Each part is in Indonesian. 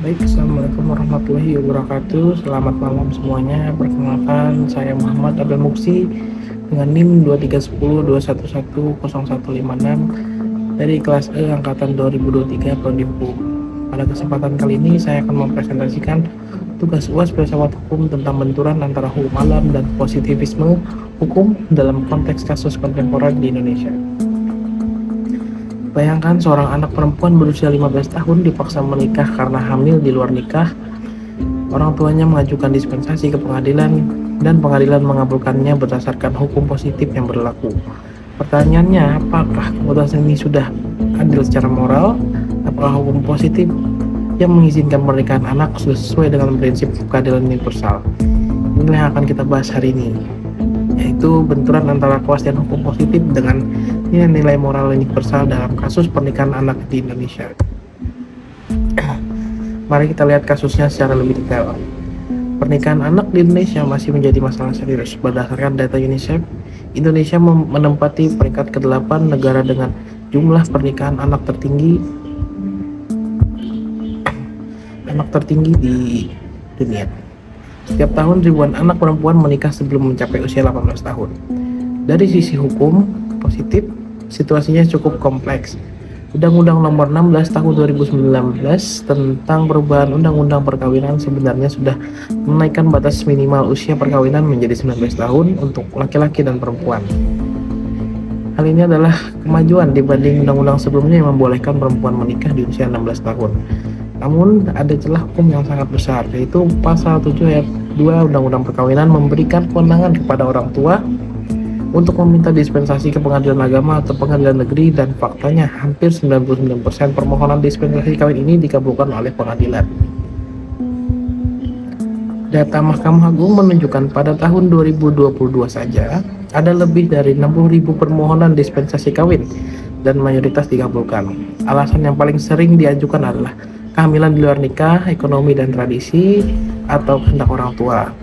Baik, Assalamualaikum warahmatullahi wabarakatuh. Selamat malam semuanya. Perkenalkan, saya Muhammad Abdul Muksi dengan NIM 23112110156 dari kelas E angkatan 2023 Prodi Hukum. Pada kesempatan kali ini saya akan mempresentasikan tugas UAS filsafat hukum tentang benturan antara hukum alam dan positivisme hukum dalam konteks kasus kontemporer di Indonesia. Bayangkan seorang anak perempuan berusia 15 tahun dipaksa menikah karena hamil di luar nikah. Orang tuanya mengajukan dispensasi ke pengadilan dan pengadilan mengabulkannya berdasarkan hukum positif yang berlaku. Pertanyaannya, apakah keputusan ini sudah adil secara moral? Apakah hukum positif yang mengizinkan pernikahan anak sesuai dengan prinsip keadilan universal? Inilah yang akan kita bahas hari ini, yaitu benturan antara kepastian hukum positif dengan nilai-nilai moral universal dalam kasus pernikahan anak di Indonesia. Mari kita lihat kasusnya secara lebih detail. Pernikahan anak di Indonesia masih menjadi masalah serius. Berdasarkan data UNICEF, Indonesia menempati peringkat ke-8 negara dengan jumlah pernikahan anak tertinggi di dunia. Setiap tahun ribuan anak perempuan menikah sebelum mencapai usia 18 tahun. Dari sisi hukum positif, situasinya cukup kompleks. Undang-Undang Nomor 16 Tahun 2019 tentang perubahan Undang-Undang Perkawinan sebenarnya sudah menaikkan batas minimal usia perkawinan menjadi 19 tahun untuk laki-laki dan perempuan. Hal ini adalah kemajuan dibanding undang-undang sebelumnya yang membolehkan perempuan menikah di usia 16 tahun. Namun ada celah hukum yang sangat besar, yaitu pasal 7 ayat 2 Undang-Undang Perkawinan memberikan kewenangan kepada orang tua untuk meminta dispensasi ke pengadilan agama atau pengadilan negeri, dan faktanya hampir 99% permohonan dispensasi kawin ini dikabulkan oleh pengadilan. Data Mahkamah Agung menunjukkan pada tahun 2022 saja ada lebih dari 60.000 permohonan dispensasi kawin dan mayoritas dikabulkan. Alasan yang paling sering diajukan adalah kehamilan di luar nikah, ekonomi dan tradisi, atau kehendak orang tua.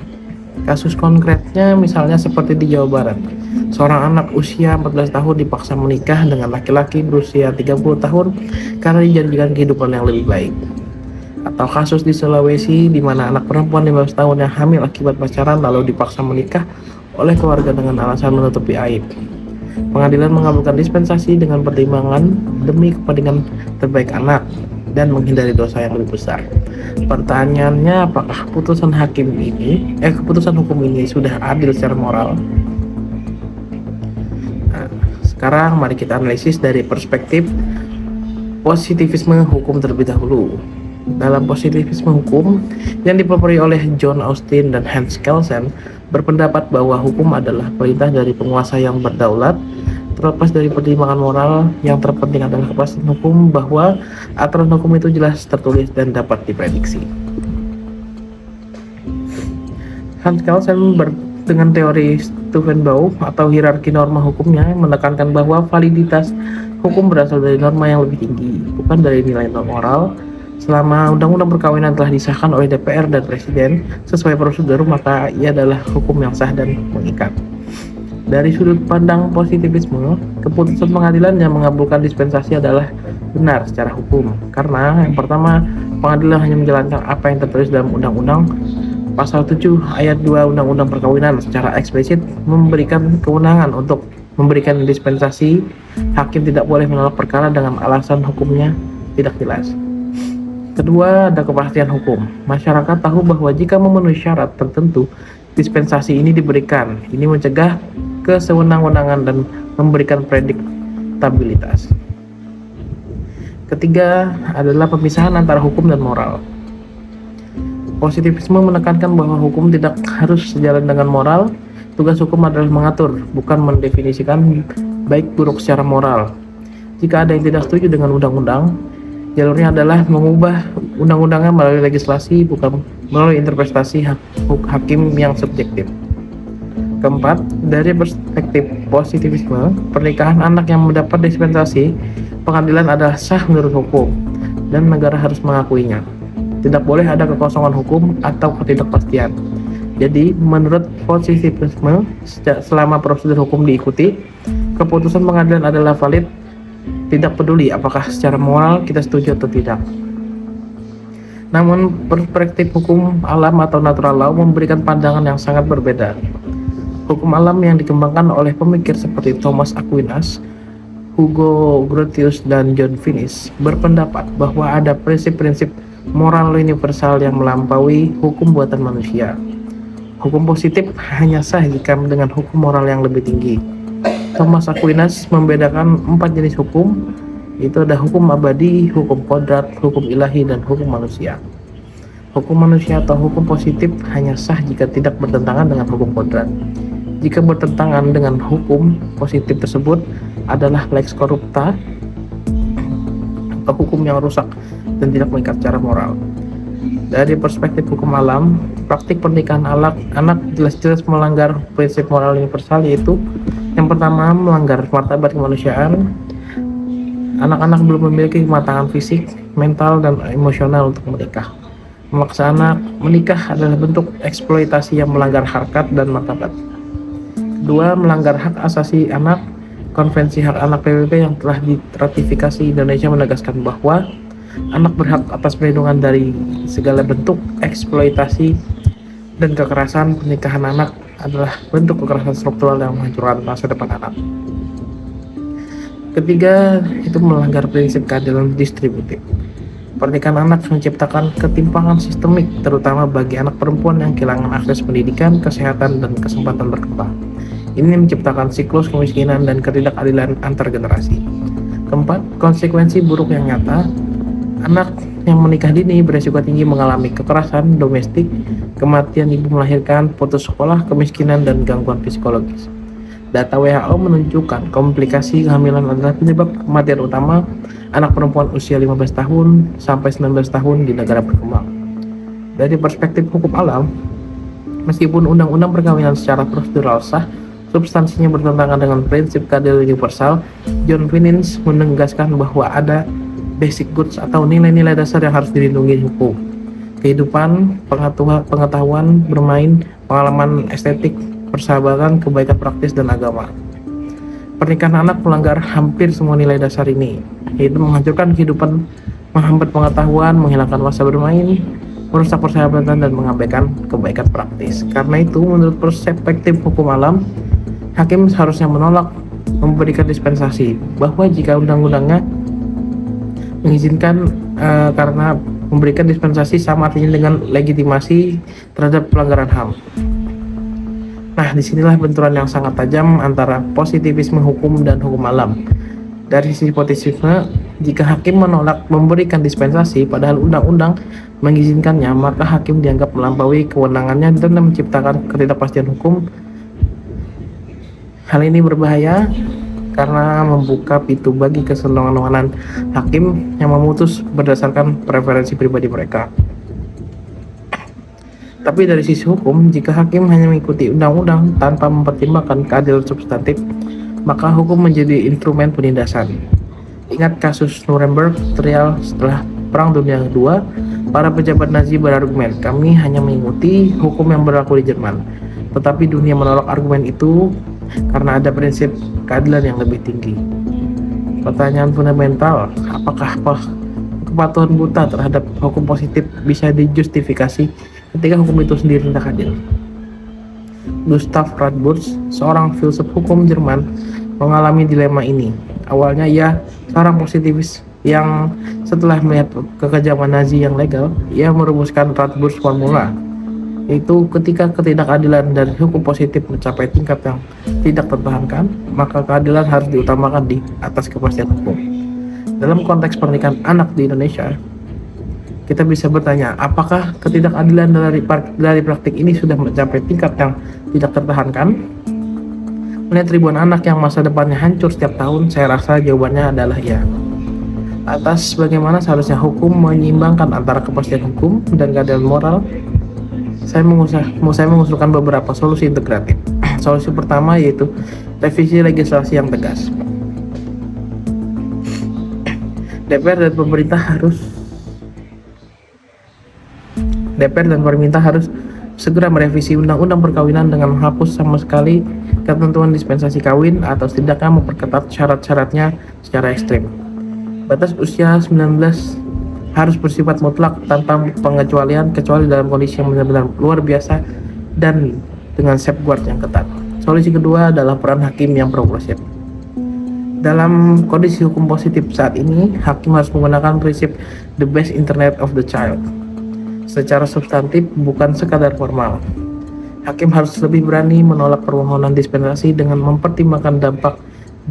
Kasus konkretnya misalnya seperti di Jawa Barat. Seorang anak usia 14 tahun dipaksa menikah dengan laki-laki berusia 30 tahun karena dijanjikan kehidupan yang lebih baik. Atau kasus di Sulawesi di mana anak perempuan 15 tahun yang hamil akibat pacaran lalu dipaksa menikah oleh keluarga dengan alasan menutupi aib. Pengadilan mengabulkan dispensasi dengan pertimbangan demi kepentingan terbaik anak dan menghindari dosa yang lebih besar. Pertanyaannya, apakah keputusan hukum ini sudah adil secara moral? Sekarang mari kita analisis dari perspektif positivisme hukum terlebih dahulu. Dalam positivisme hukum yang dipelopori oleh John Austin dan Hans Kelsen berpendapat bahwa hukum adalah perintah dari penguasa yang berdaulat. Terlepas dari pertimbangan moral, yang terpenting adalah kepastian hukum bahwa aturan hukum itu jelas tertulis dan dapat diprediksi. Hans Kelsen dengan teori Steuvenbau atau hierarki norma hukumnya menekankan bahwa validitas hukum berasal dari norma yang lebih tinggi, bukan dari nilai moral. Selama undang-undang perkawinan telah disahkan oleh DPR dan Presiden sesuai prosedur, maka ia adalah hukum yang sah dan mengikat. Dari sudut pandang positivisme, keputusan pengadilan yang mengabulkan dispensasi adalah benar secara hukum, karena yang pertama, pengadilan hanya menjalankan apa yang tertulis dalam undang-undang. Pasal 7 ayat 2 Undang-Undang Perkawinan secara eksplisit memberikan kewenangan untuk memberikan dispensasi. Hakim tidak boleh menolak perkara dengan alasan hukumnya tidak jelas. Kedua, ada kepastian hukum. Masyarakat tahu bahwa jika memenuhi syarat tertentu, dispensasi ini diberikan. Ini mencegah kesewenang-wenangan dan memberikan prediktabilitas. Ketiga, adalah pemisahan antara hukum dan moral. Positivisme menekankan bahwa hukum tidak harus sejalan dengan moral. Tugas hukum adalah mengatur, bukan mendefinisikan baik buruk secara moral. Jika ada yang tidak setuju dengan undang-undang, jalurnya adalah mengubah undang-undangnya melalui legislasi, bukan melalui interpretasi hakim yang subjektif. Keempat, dari perspektif positivisme, pernikahan anak yang mendapat dispensasi pengadilan adalah sah menurut hukum dan negara harus mengakuinya. Tidak boleh ada kekosongan hukum atau ketidakpastian. Jadi, menurut positivisme, selama prosedur hukum diikuti, keputusan pengadilan adalah valid, tidak peduli apakah secara moral kita setuju atau tidak. Namun perspektif hukum alam atau natural law memberikan pandangan yang sangat berbeda. Hukum alam yang dikembangkan oleh pemikir seperti Thomas Aquinas, Hugo Grotius, dan John Finnis berpendapat bahwa ada prinsip-prinsip moral universal yang melampaui hukum buatan manusia. Hukum positif hanya sah jika dengan hukum moral yang lebih tinggi. Thomas Aquinas membedakan 4 jenis hukum, yaitu ada hukum abadi, hukum kodrat, hukum ilahi, dan hukum manusia. Hukum manusia atau hukum positif hanya sah jika tidak bertentangan dengan hukum kodrat. Jika bertentangan dengan hukum positif tersebut adalah lex corrupta atau hukum yang rusak dan tidak mengikat secara moral. Dari perspektif hukum alam, praktik pernikahan anak jelas-jelas melanggar prinsip moral universal, yaitu yang pertama melanggar martabat kemanusiaan. Anak-anak belum memiliki kematangan fisik, mental, dan emosional untuk menikah. Memaksa anak menikah adalah bentuk eksploitasi yang melanggar harkat dan martabat. Kedua, melanggar hak asasi anak. Konvensi Hak Anak PBB yang telah diratifikasi Indonesia menegaskan bahwa anak berhak atas perlindungan dari segala bentuk eksploitasi dan kekerasan. Pernikahan anak adalah bentuk kekerasan struktural yang menghancurkan masa depan anak. Ketiga, itu melanggar prinsip keadilan distributif. Pernikahan anak menciptakan ketimpangan sistemik, terutama bagi anak perempuan yang kehilangan akses pendidikan, kesehatan, dan kesempatan berkembang. Ini menciptakan siklus kemiskinan dan ketidakadilan antar generasi. Keempat, konsekuensi buruk yang nyata. Anak yang menikah dini beresiko tinggi mengalami kekerasan domestik, kematian ibu melahirkan, putus sekolah, kemiskinan, dan gangguan psikologis. Data WHO menunjukkan komplikasi kehamilan adalah penyebab kematian utama anak perempuan usia 15 tahun sampai 19 tahun di negara berkembang. Dari perspektif hukum alam, meskipun undang-undang perkawinan secara prosedural sah, substansinya bertentangan dengan prinsip keadilan universal. John Finnis menegaskan bahwa ada basic goods atau nilai-nilai dasar yang harus dilindungi hukum. Kehidupan, pengetahuan, bermain, pengalaman estetik, persahabatan, kebaikan praktis, dan agama. Pernikahan anak melanggar hampir semua nilai dasar ini, yaitu menghancurkan kehidupan, menghambat pengetahuan, menghilangkan masa bermain, merusak persahabatan, dan mengabaikan kebaikan praktis. Karena itu, menurut perspektif hukum alam, hakim seharusnya menolak memberikan dispensasi, bahwa jika undang-undangnya mengizinkan karena memberikan dispensasi sama artinya dengan legitimasi terhadap pelanggaran HAM. Nah, disinilah benturan yang sangat tajam antara positivisme hukum dan hukum alam. Dari sisi positivisme, jika hakim menolak memberikan dispensasi padahal undang-undang mengizinkannya, maka hakim dianggap melampaui kewenangannya dan menciptakan ketidakpastian hukum. Hal ini berbahaya karena membuka pintu bagi kesenangan hakim yang memutus berdasarkan preferensi pribadi mereka. Tapi dari sisi hukum, jika hakim hanya mengikuti undang-undang tanpa mempertimbangkan keadilan substantif, maka hukum menjadi instrumen penindasan. Ingat kasus Nuremberg trial setelah Perang Dunia Kedua, para pejabat Nazi berargumen, kami hanya mengikuti hukum yang berlaku di Jerman. Tetapi dunia menolak argumen itu karena ada prinsip keadilan yang lebih tinggi. Pertanyaan fundamental, apakah kepatuhan buta terhadap hukum positif bisa dijustifikasi ketika hukum itu sendiri tidak adil? Gustav Radburs, seorang filsuf hukum Jerman, mengalami dilema ini. Awalnya ia seorang positivis yang setelah melihat kekejaman Nazi yang legal, ia merumuskan Radburs formula, yaitu ketika ketidakadilan dari hukum positif mencapai tingkat yang tidak tertahankan, maka keadilan harus diutamakan di atas kepastian hukum. Dalam konteks pernikahan anak di Indonesia, kita bisa bertanya, apakah ketidakadilan dari praktik ini sudah mencapai tingkat yang tidak tertahankan? Melihat ribuan anak yang masa depannya hancur setiap tahun, saya rasa jawabannya adalah ya. Atas bagaimana seharusnya hukum menyeimbangkan antara kepastian hukum dan keadilan moral, saya mengusulkan beberapa solusi integratif. Solusi pertama yaitu revisi legislasi yang tegas. DPR dan pemerintah harus segera merevisi undang-undang perkawinan dengan menghapus sama sekali ketentuan dispensasi kawin atau setidaknya memperketat syarat-syaratnya secara ekstrim. Batas usia 19 harus bersifat mutlak tanpa pengecualian kecuali dalam kondisi yang benar-benar luar biasa dan dengan safeguard yang ketat. Solusi kedua adalah peran hakim yang progresif. Dalam kondisi hukum positif saat ini, hakim harus menggunakan prinsip the best interest of the child secara substantif, bukan sekadar formal. Hakim harus lebih berani menolak permohonan dispensasi dengan mempertimbangkan dampak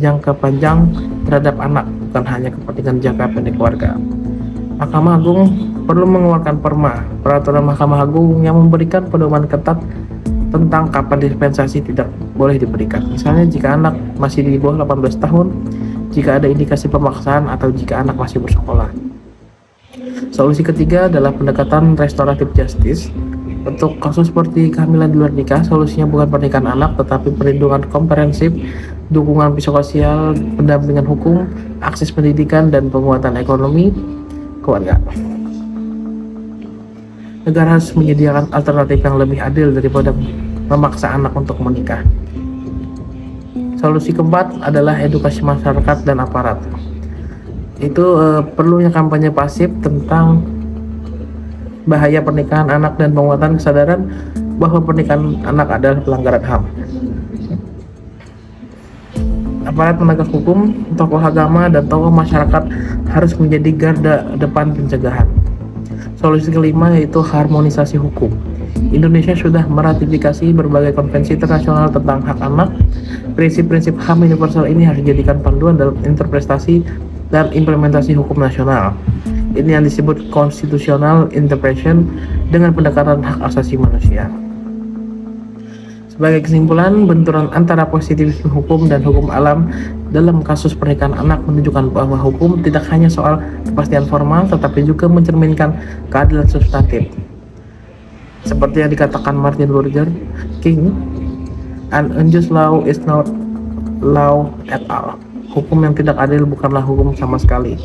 jangka panjang terhadap anak, bukan hanya kepentingan jangka pendek keluarga. Mahkamah Agung perlu mengeluarkan peraturan Mahkamah Agung yang memberikan pedoman ketat tentang kapan dispensasi tidak boleh diberikan. Misalnya jika anak masih di bawah 18 tahun, jika ada indikasi pemaksaan, atau jika anak masih bersekolah. Solusi ketiga adalah pendekatan restoratif justice. Untuk kasus seperti kehamilan di luar nikah, solusinya bukan pernikahan anak, tetapi perlindungan komprehensif, dukungan psikososial, pendampingan hukum, akses pendidikan, dan penguatan ekonomi keluarga. Negara harus menyediakan alternatif yang lebih adil daripada memaksa anak untuk menikah. Solusi keempat adalah edukasi masyarakat dan aparat. Itu perlunya kampanye pasif tentang bahaya pernikahan anak dan penguatan kesadaran bahwa pernikahan anak adalah pelanggaran HAM. Aparat penegak hukum, tokoh agama, dan tokoh masyarakat harus menjadi garda depan pencegahan. Solusi kelima yaitu harmonisasi hukum. Indonesia sudah meratifikasi berbagai konvensi internasional tentang hak anak. Prinsip-prinsip HAM universal ini harus dijadikan panduan dalam interpretasi dan implementasi hukum nasional. Ini yang disebut constitutional interpretation dengan pendekatan hak asasi manusia. Sebagai kesimpulan, benturan antara positivisme hukum dan hukum alam dalam kasus pernikahan anak menunjukkan bahwa hukum tidak hanya soal kepastian formal, tetapi juga mencerminkan keadilan substantif. Seperti yang dikatakan Martin Luther King, an unjust law is not law at all. Hukum yang tidak adil bukanlah hukum sama sekali.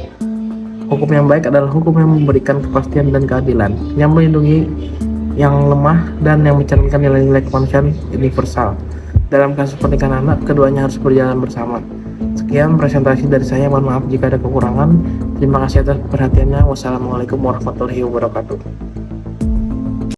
Hukum yang baik adalah hukum yang memberikan kepastian dan keadilan, yang melindungi yang lemah dan yang mencerminkan nilai-nilai kemanusiaan universal. Dalam kasus pernikahan anak, keduanya harus berjalan bersama. Sekian presentasi dari saya, mohon maaf jika ada kekurangan. Terima kasih atas perhatiannya. Wassalamualaikum warahmatullahi wabarakatuh.